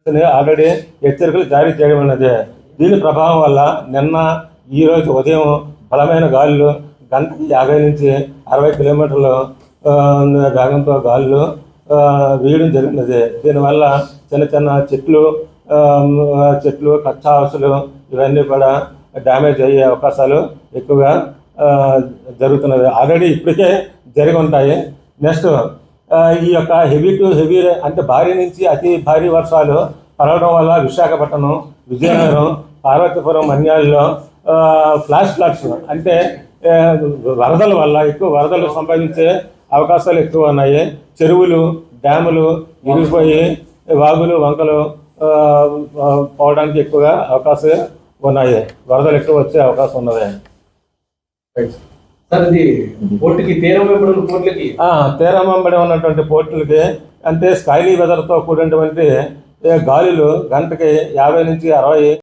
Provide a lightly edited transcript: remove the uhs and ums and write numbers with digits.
Already హెచ్చరికలు జారీ చేయడం ఉన్నది. దీని ప్రభావం వల్ల నిన్న ఈరోజు ఉదయం బలమైన గాలులు గంటకి 50 నుంచి 60 కిలోమీటర్లు వేగంతో గాలులు వీయడం జరిగినది. దీనివల్ల చిన్న చిన్న చెట్లు కచ్చా హౌసులు ఇవన్నీ కూడా డ్యామేజ్ అయ్యే అవకాశాలు ఎక్కువగా జరుగుతున్నవి. ఆల్రెడీ ఇప్పటికే జరిగి ఉంటాయి. నెక్స్ట్ ఈ యొక్క హెవీ టు హెవీ అంటే భారీ నుంచి అతి భారీ వర్షాలు పడడం వల్ల విశాఖపట్నం, విజయనగరం, పార్వతీపురం, మన్యాలలో ఫ్లాష్ ఫ్లడ్స్ అంటే వరదల వల్ల ఎక్కువ వరదలు సంభవించే అవకాశాలు ఎక్కువ ఉన్నాయి. చెరువులు, డ్యాములు ఇరిగిపోయి వాగులు, వంకలు పోవడానికి ఎక్కువగా అవకాశం ఉన్నాయి. వరదలు ఎక్కువ వచ్చే అవకాశం ఉన్నది. తీరం వెంబడి ఉన్నటువంటి పోర్టులకి అంటే స్కైలీ వెదర్తో కూడినటువంటి గాలులు గంటకి 50 నుంచి 60